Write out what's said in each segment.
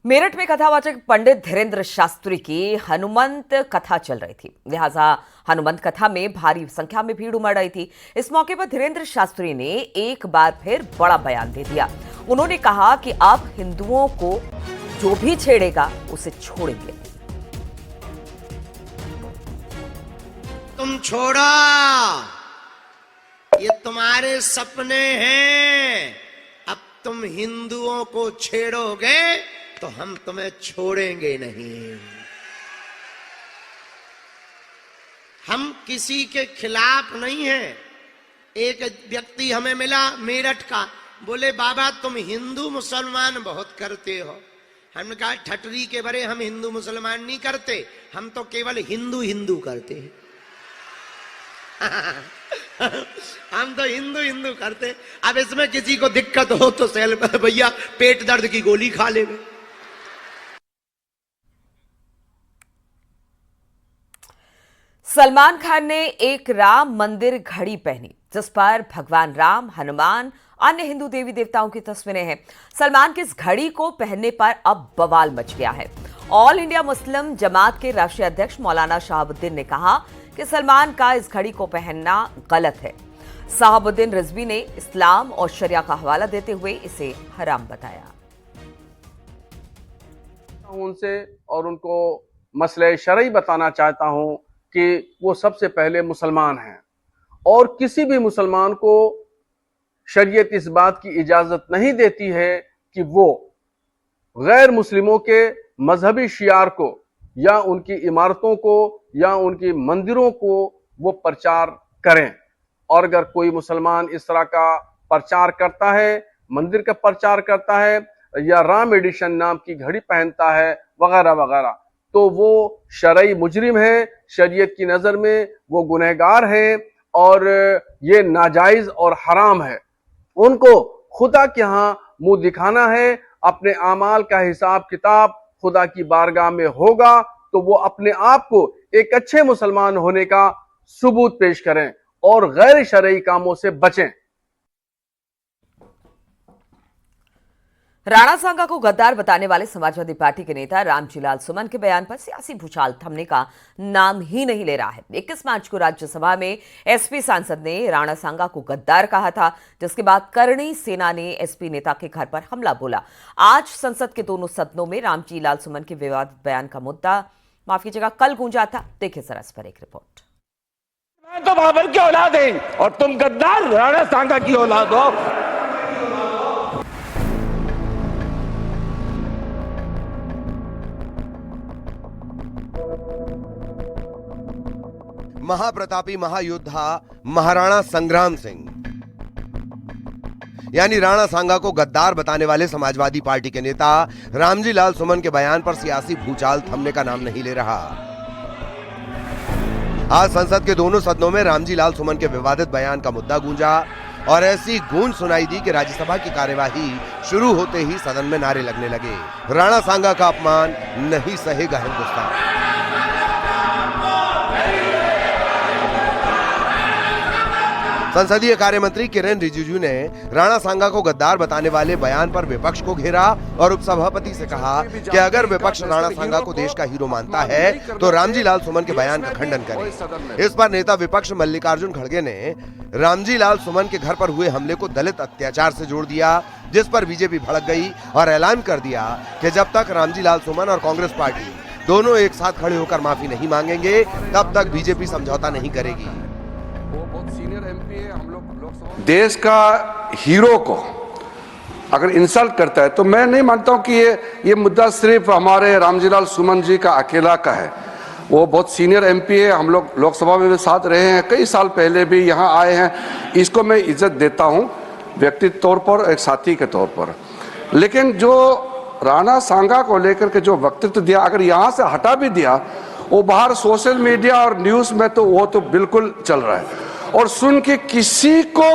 मेरठ में कथावाचक पंडित धीरेन्द्र शास्त्री की हनुमंत कथा चल रही थी। लिहाजा हनुमंत कथा में भारी संख्या में भीड़ उमड़ रही थी। इस मौके पर धीरेन्द्र शास्त्री ने एक बार फिर बड़ा बयान दे दिया। उन्होंने कहा कि अब हिंदुओं को जो भी छेड़ेगा उसे छोड़ेंगे। तुम छोड़ो, ये तुम्हारे सपने हैं। अब तुम हिंदुओं को छेड़ोगे तो हम तुम्हें छोड़ेंगे नहीं। हम किसी के खिलाफ नहीं हैं। एक व्यक्ति हमें मिला मेरठ का, बोले बाबा तुम हिंदू मुसलमान बहुत करते हो। हमने कहा ठटरी के बरे, हम हिंदू मुसलमान नहीं करते, हम तो केवल हिंदू हिंदू करते हैं। हम तो हिंदू हिंदू करते। अब इसमें किसी को दिक्कत हो तो सेल भैया पेट दर्द की गोली खा ले। सलमान खान ने एक राम मंदिर घड़ी पहनी जिस पर भगवान राम, हनुमान, अन्य हिंदू देवी देवताओं की तस्वीरें हैं। सलमान की इस घड़ी को पहनने पर अब बवाल मच गया है। ऑल इंडिया मुस्लिम जमात के राष्ट्रीय अध्यक्ष मौलाना शहाबुद्दीन ने कहा कि सलमान का इस घड़ी को पहनना गलत है। शहाबुद्दीन रिजवी ने इस्लाम और शरिया का हवाला देते हुए इसे हराम बताया। उनसे और उनको मसले शरई बताना चाहता हूं कि वो सबसे पहले मुसलमान हैं और किसी भी मुसलमान को शरीयत इस बात की इजाजत नहीं देती है कि वो गैर मुस्लिमों के मजहबी शियार को या उनकी इमारतों को या उनकी मंदिरों को वो प्रचार करें। और अगर कोई मुसलमान इस तरह का प्रचार करता है, मंदिर का प्रचार करता है या राम एडिशन नाम की घड़ी पहनता है वगैरह वगैरह, तो वो शरई मुजरिम है। शरीयत की नजर में वो गुनहगार है और ये नाजायज और हराम है। उनको खुदा के यहाँ मुंह दिखाना है। अपने आमाल का हिसाब किताब खुदा की बारगाह में होगा तो वो अपने आप को एक अच्छे मुसलमान होने का सबूत पेश करें और गैर शरई कामों से बचें। राणा सांगा को गद्दार बताने वाले समाजवादी पार्टी के नेता रामजी लाल सुमन के बयान पर सियासी भूचाल थमने का नाम ही नहीं ले रहा है। 21 मार्च को राज्यसभा में एसपी सांसद ने राणा सांगा को गद्दार कहा था, जिसके बाद करणी सेना ने एसपी नेता के घर पर हमला बोला। आज संसद के दोनों सदनों में रामजी लाल सुमन के विवादित बयान का मुद्दा कल गूंजा था। देखिए जरा इस पर एक रिपोर्ट। मैं तो बाबर की औलाद है और तुम गद्दार राणा सांगा की औलाद हो। महाप्रतापी महायोद्धा महाराणा संग्राम सिंह यानी राणा सांगा को गद्दार बताने वाले समाजवादी पार्टी के नेता रामजी लाल सुमन के बयान पर सियासी भूचाल थमने का नाम नहीं ले रहा। आज संसद के दोनों सदनों में रामजी लाल सुमन के विवादित बयान का मुद्दा गूंजा और ऐसी गूंज सुनाई दी कि राज्यसभा की कार्यवाही शुरू होते ही सदन में नारे लगने लगे। राणा सांगा का अपमान नहीं सहेगा हिंदुस्तान। संसदीय कार्य मंत्री किरेन रिजिजू ने राणा सांगा को गद्दार बताने वाले बयान पर विपक्ष को घेरा और उपसभापति से कहा कि अगर विपक्ष राणा सांगा को देश का हीरो मानता है तो रामजी लाल सुमन के बयान का खंडन करे। इस पर नेता विपक्ष मल्लिकार्जुन खड़गे ने रामजी लाल सुमन के घर पर हुए हमले को दलित अत्याचार से जोड़ दिया, जिस पर बीजेपी भड़क गई और ऐलान कर दिया कि जब तक रामजी लाल सुमन और कांग्रेस पार्टी दोनों एक साथ खड़े होकर माफी नहीं मांगेंगे तब तक बीजेपी समझौता नहीं करेगी। देश का हीरो को अगर इंसल्ट करता है तो मैं नहीं मानता हूं कि ये मुद्दा सिर्फ हमारे रामजी लाल सुमन जी का अकेला का है। वो बहुत सीनियर एमपी है, हम लोग लोकसभा में भी साथ रहे हैं, कई साल पहले भी यहाँ आए हैं। इसको मैं इज्जत देता हूं व्यक्तिगत तौर पर, एक साथी के तौर पर। लेकिन जो राणा सांगा को लेकर के जो वक्तव्य दिया, अगर यहाँ से हटा भी दिया, वो बाहर सोशल मीडिया और न्यूज में तो वो तो बिल्कुल चल रहा है और सुन के किसी को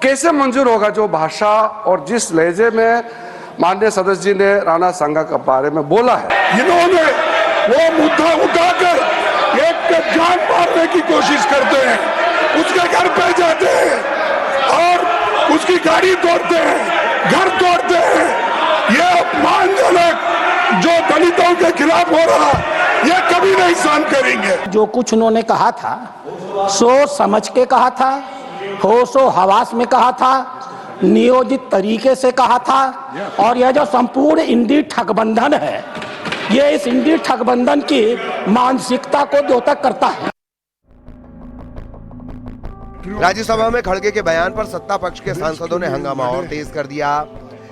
कैसे मंजूर होगा जो भाषा और जिस लहजे में माननीय सदस्य जी ने राणा सांगा के बारे में बोला है। इन्होंने वो मुद्दा उठाकर एक पे जान मारने की कोशिश करते हैं, उसके घर पे जाते हैं और उसकी गाड़ी तोड़ते हैं, घर तोड़ते हैं। ये अपमानजनक जो दलितों के खिलाफ हो रहा ये कभी नहीं सहन करेंगे। जो कुछ उन्होंने कहा था सोच समझ के कहा था, होशो हवास में कहा था, नियोजित तरीके से कहा था। और यह जो संपूर्ण इंडी ठगबंधन है, ये इस इंडी ठगबंधन की मानसिकता को द्योतक करता है। राज्यसभा में खड़गे के बयान पर सत्ता पक्ष के सांसदों ने हंगामा और तेज कर दिया।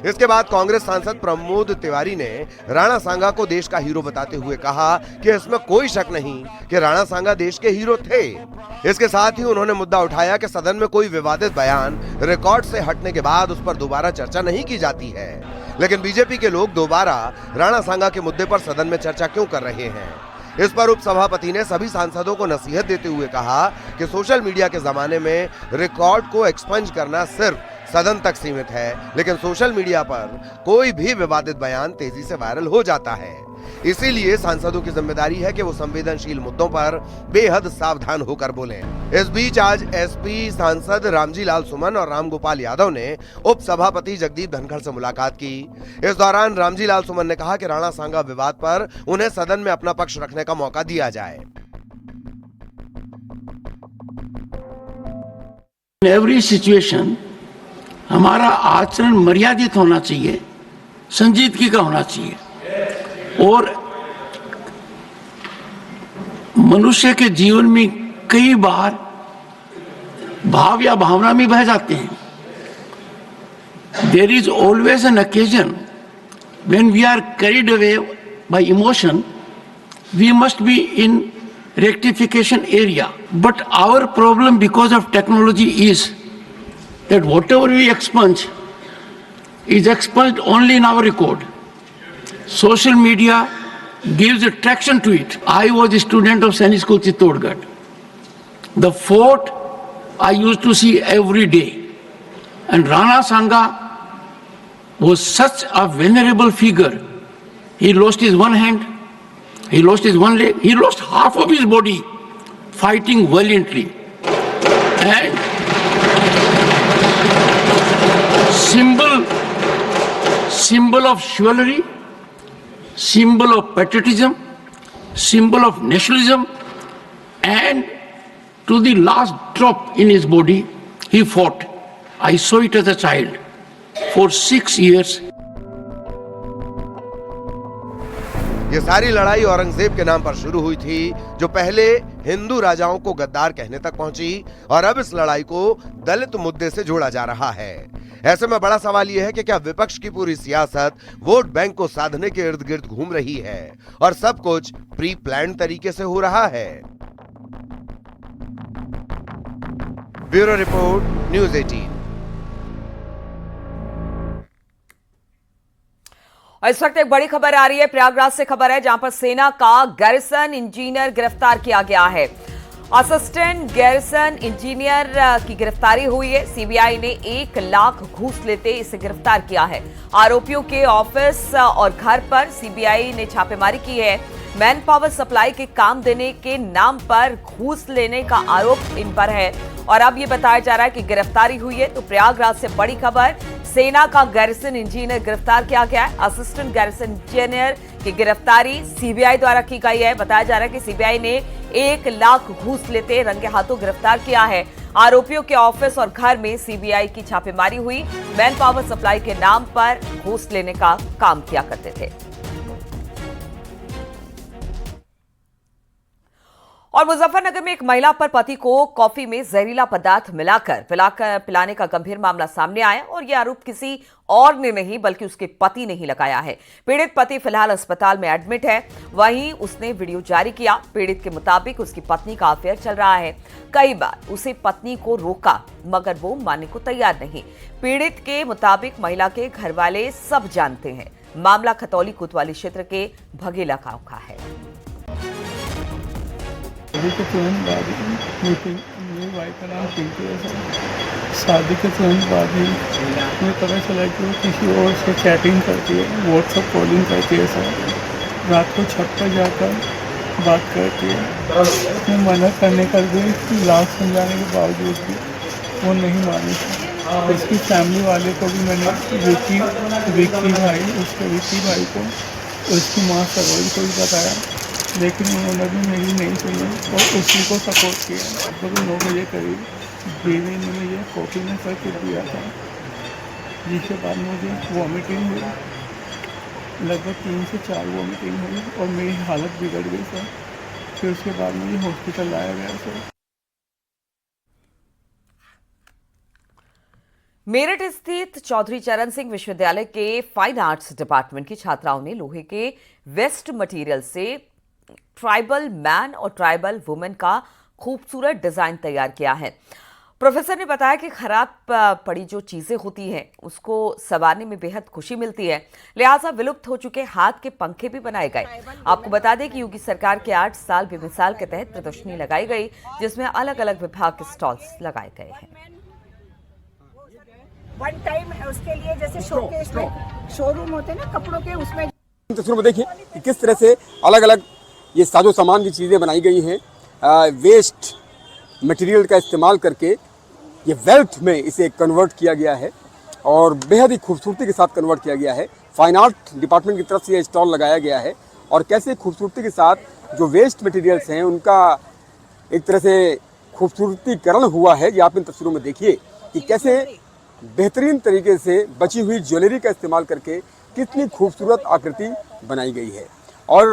इसके बाद कांग्रेस सांसद प्रमोद तिवारी ने राणा सांगा को देश का हीरो बताते हुए कहा कि इसमें कोई शक नहीं कि राणा सांगा देश के हीरो थे। इसके साथ ही उन्होंने मुद्दा उठाया कि सदन में कोई विवादित बयान रिकॉर्ड से हटने के बाद उस पर दोबारा चर्चा नहीं की जाती है, लेकिन बीजेपी के लोग दोबारा राणा सांगा के मुद्दे पर सदन में चर्चा क्यों कर रहे हैं। इस पर उपसभापति ने सभी सांसदों को नसीहत देते हुए कहा कि सोशल मीडिया के जमाने में रिकॉर्ड को एक्सपंज करना सिर्फ सदन तक सीमित है, लेकिन सोशल मीडिया पर कोई भी विवादित बयान तेजी से वायरल हो जाता है। इसीलिए सांसदों की जिम्मेदारी है कि वो संवेदनशील मुद्दों पर बेहद सावधान होकर बोलें। इस बीच आज एसपी सांसद रामजी लाल सुमन और रामगोपाल यादव ने उप सभापति जगदीप धनखड़ से मुलाकात की। इस दौरान रामजी लाल सुमन ने कहा कि राणा सांगा विवाद पर उन्हें सदन में अपना पक्ष रखने का मौका दिया जाए। एवरी सिचुएशन हमारा आचरण मर्यादित होना चाहिए, संजीदगी का होना चाहिए और मनुष्य के जीवन में कई बार भाव या भावना में बह जाते हैं। There is always an occasion when we are carried away by emotion, we must be in rectification area. But our problem because of technology is that whatever we expunge is expunged only in our record. Social media gives a traction to it. I was a student of Sainik School Chittorgarh. The fort I used to see every day. And Rana Sanga was such a venerable figure. He lost his one hand, he lost his one leg, he lost half of his body fighting valiantly. And symbol of chivalry, symbol of patriotism, symbol of nationalism, and to the last drop in his body, he fought. I saw it as a child for 6 years. ये सारी लड़ाई औरंगजेब के नाम पर शुरू हुई थी, जो पहले हिंदू राजाओं को गद्दार कहने तक पहुंची और अब इस लड़ाई को दलित मुद्दे से जोड़ा जा रहा है। ऐसे में बड़ा सवाल यह है कि क्या विपक्ष की पूरी सियासत वोट बैंक को साधने के इर्द गिर्द घूम रही है और सब कुछ प्री प्लान तरीके से हो रहा है। Bureau report, news 18। और इस वक्त एक बड़ी खबर आ रही है, प्रयागराज से खबर है, जहां पर सेना का गैरिसन इंजीनियर गिरफ्तार किया गया है। असिस्टेंट गैरिसन इंजीनियर की गिरफ्तारी हुई है। सीबीआई ने 1 लाख घूस लेते इसे गिरफ्तार किया है। आरोपियों के ऑफिस और घर पर सीबीआई ने छापेमारी की है। मैन पावर सप्लाई के काम देने के नाम पर घूस लेने का आरोप इन पर है और अब ये बताया जा रहा है कि गिरफ्तारी हुई है। तो प्रयागराज से बड़ी खबर, सेना का गैरिसन इंजीनियर गिरफ्तार किया गया है। असिस्टेंट गैरिसन इंजीनियर की गिरफ्तारी सीबीआई द्वारा की गई है। बताया जा रहा है कि सीबीआई ने 1 लाख घूस लेते रंगे हाथों गिरफ्तार किया है। आरोपियों के ऑफिस और घर में सीबीआई की छापेमारी हुई। मैन पावर सप्लाई के नाम पर घूस लेने का काम किया करते थे। और मुजफ्फरनगर में एक महिला पर पति को कॉफी में जहरीला पदार्थ मिलाकर पिलाने का गंभीर मामला सामने आया और यह आरोप किसी और ने नहीं बल्कि उसके पति ने ही लगाया है। पीड़ित पति फिलहाल अस्पताल में एडमिट है। वहीं उसने वीडियो जारी किया। पीड़ित के मुताबिक उसकी पत्नी का अफेयर चल रहा है। कई बार उसे पत्नी को रोका मगर वो मानने को तैयार नहीं। पीड़ित के मुताबिक महिला के घर वाले सब जानते हैं। मामला खतौली कोतवाली क्षेत्र के भगेला गांव का है। शादी के तुरंत बाद मेरी वाइफ का नाम पिंकी है सर। शादी के तुरंत बाद ही मुझे पता चला कि वो किसी और से चैटिंग करती है, व्हाट्सएप कॉलिंग करती है सर। रात को छत पर जाकर बात करती है। मैं मना करने का भी लाख समझाने के बावजूद भी वो नहीं मानी सर। इसकी फैमिली वाले को भी मैंने विक्की भाई को उसकी माँ सरोज को भी बताया, लेकिन उन्होंने भी मेरी नहीं सुनी और उसी को सपोर्ट किया। लगभग 9 बजे करीब बीवी ने मुझे कॉफ़ी में करके दिया था, जिसके बाद मुझे वॉमिटिंग हुई। लगभग 3 से 4 वॉमिटिंग हुई और मेरी हालत बिगड़ गई सर। फिर उसके बाद मुझे हॉस्पिटल लाया गया सर। मेरठ स्थित चौधरी चरण सिंह विश्वविद्यालय के फाइन आर्ट्स डिपार्टमेंट की छात्राओं ने लोहे के वेस्ट मटेरियल से ट्राइबल मैन और ट्राइबल वुमेन का खूबसूरत डिजाइन तैयार किया है। प्रोफेसर ने बताया कि खराब पड़ी जो चीजें होती हैं उसको संवारने में बेहद खुशी मिलती है, लिहाजा विलुप्त हो चुके हाथ के पंखे भी बनाए गए। आपको बता दें कि योगी सरकार के 8 साल बेमिसाल के तहत प्रदर्शनी लगाई गई, जिसमें अलग अलग विभाग के स्टॉल्स लगाए गए हैं। वन टाइम उसके लिए जैसे शोकेस में शोरूम होते हैं ना कपड़ों के, उसमें तस्वीरों में देखिए कि किस तरह से अलग अलग ये साजो सामान की चीज़ें बनाई गई हैं। वेस्ट मटेरियल का इस्तेमाल करके ये वेल्थ में इसे कन्वर्ट किया गया है और बेहद ही खूबसूरती के साथ कन्वर्ट किया गया है। फाइन आर्ट डिपार्टमेंट की तरफ से ये स्टॉल लगाया गया है और कैसे खूबसूरती के साथ जो वेस्ट मटेरियल्स हैं उनका एक तरह से खूबसूरतीकरण हुआ है। ये आप इन तस्वीरों में देखिए कि कैसे बेहतरीन तरीके से बची हुई ज्वेलरी का इस्तेमाल करके कितनी खूबसूरत आकृति बनाई गई है। और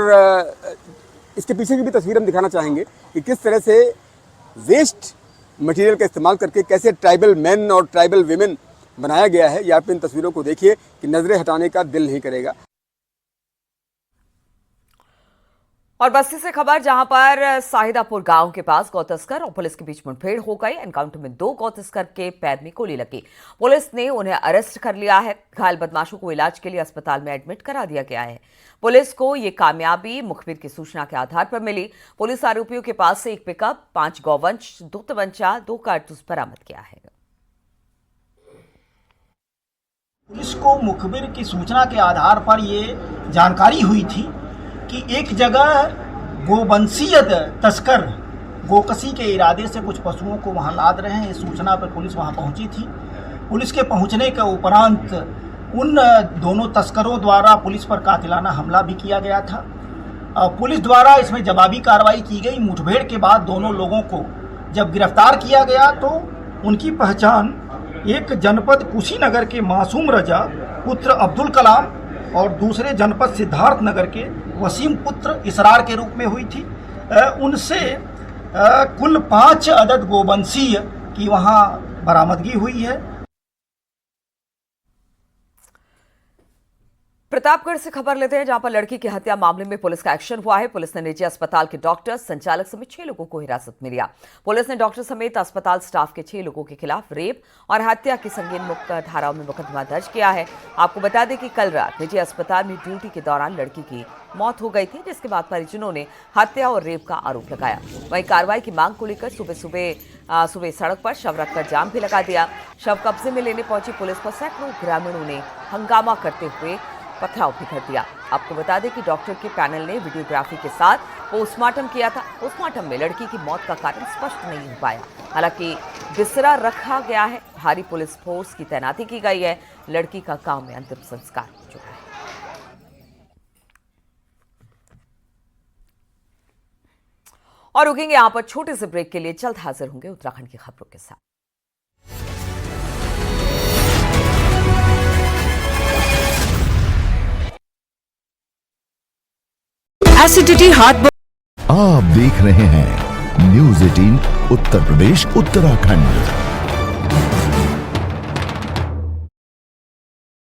इसके पीछे की भी तस्वीर हम दिखाना चाहेंगे कि किस तरह से वेस्ट मटेरियल का इस्तेमाल करके कैसे ट्राइबल मैन और ट्राइबल विमेन बनाया गया है। या आप इन तस्वीरों को देखिए कि नजरें हटाने का दिल नहीं करेगा। और बस्ती से खबर, जहां पर साहिदापुर गांव के पास गौतस्कर और पुलिस के बीच मुठभेड़ हो गई। एनकाउंटर में 2 गौतस्कर के पैर में गोली लगी। पुलिस ने उन्हें अरेस्ट कर लिया है। घायल बदमाशों को इलाज के लिए अस्पताल में एडमिट करा दिया गया है। पुलिस को ये कामयाबी मुखबिर की सूचना के आधार पर मिली। पुलिस आरोपियों के पास से 1 पिकअप, 5 गौवंश, 2 तमंचा, 2 कारतूस बरामद किया है। पुलिस को मुखबिर की सूचना के आधार पर ये जानकारी हुई थी कि एक जगह गोवंशीय तस्कर गोकसी के इरादे से कुछ पशुओं को वहां लाद रहे हैं। इस सूचना पर पुलिस वहां पहुंची थी। पुलिस के पहुंचने के उपरांत उन दोनों तस्करों द्वारा पुलिस पर कातिलाना हमला भी किया गया था। पुलिस द्वारा इसमें जवाबी कार्रवाई की गई। मुठभेड़ के बाद दोनों लोगों को जब गिरफ्तार किया गया तो उनकी पहचान एक जनपद कुशीनगर के मासूम रजा पुत्र अब्दुल कलाम और दूसरे जनपद सिद्धार्थ नगर के वसीम पुत्र इसरार के रूप में हुई थी। उनसे कुल 5 अदद गोवंशीय की वहां बरामदगी हुई है। प्रतापगढ़ से खबर लेते हैं, जहां पर लड़की की हत्या मामले में पुलिस का एक्शन हुआ है। पुलिस ने निजी अस्पताल के डॉक्टर, संचालक समेत 6 लोगों को हिरासत में लिया। पुलिस ने डॉक्टर समेत अस्पताल स्टाफ के 6 लोगों के खिलाफ रेप और हत्या की संगीन मुक्त धाराओं में मुकदमा दर्ज किया है। आपको बता दें कि कल रात निजी अस्पताल में ड्यूटी के दौरान लड़की की मौत हो गई थी, जिसके बाद परिजनों ने हत्या और रेप का आरोप लगाया। वहीं कार्रवाई की मांग को लेकर सुबह सड़क पर शव रखकर जाम भी लगा दिया। शव कब्जे में लेने पहुंची पुलिस पर सैकड़ों ग्रामीणों ने हंगामा करते हुए पथराव भी कर दिया। आपको बता दें कि डॉक्टर के पैनल ने वीडियोग्राफी के साथ पोस्टमार्टम किया था। पोस्टमार्टम में लड़की की मौत का कारण स्पष्ट नहीं हो पाया। हालांकि बिस्तरा रखा गया है, भारी पुलिस फोर्स की तैनाती की गई है। लड़की का गांव में अंतिम संस्कार हो चुका है। और रुकेंगे यहां पर छोटे से ब्रेक के लिए। जल्द हाजिर होंगे उत्तराखंड की खबरों के साथ। Acidity heart. आप देख रहे हैं न्यूज़ 18 उत्तर प्रदेश उत्तराखंड।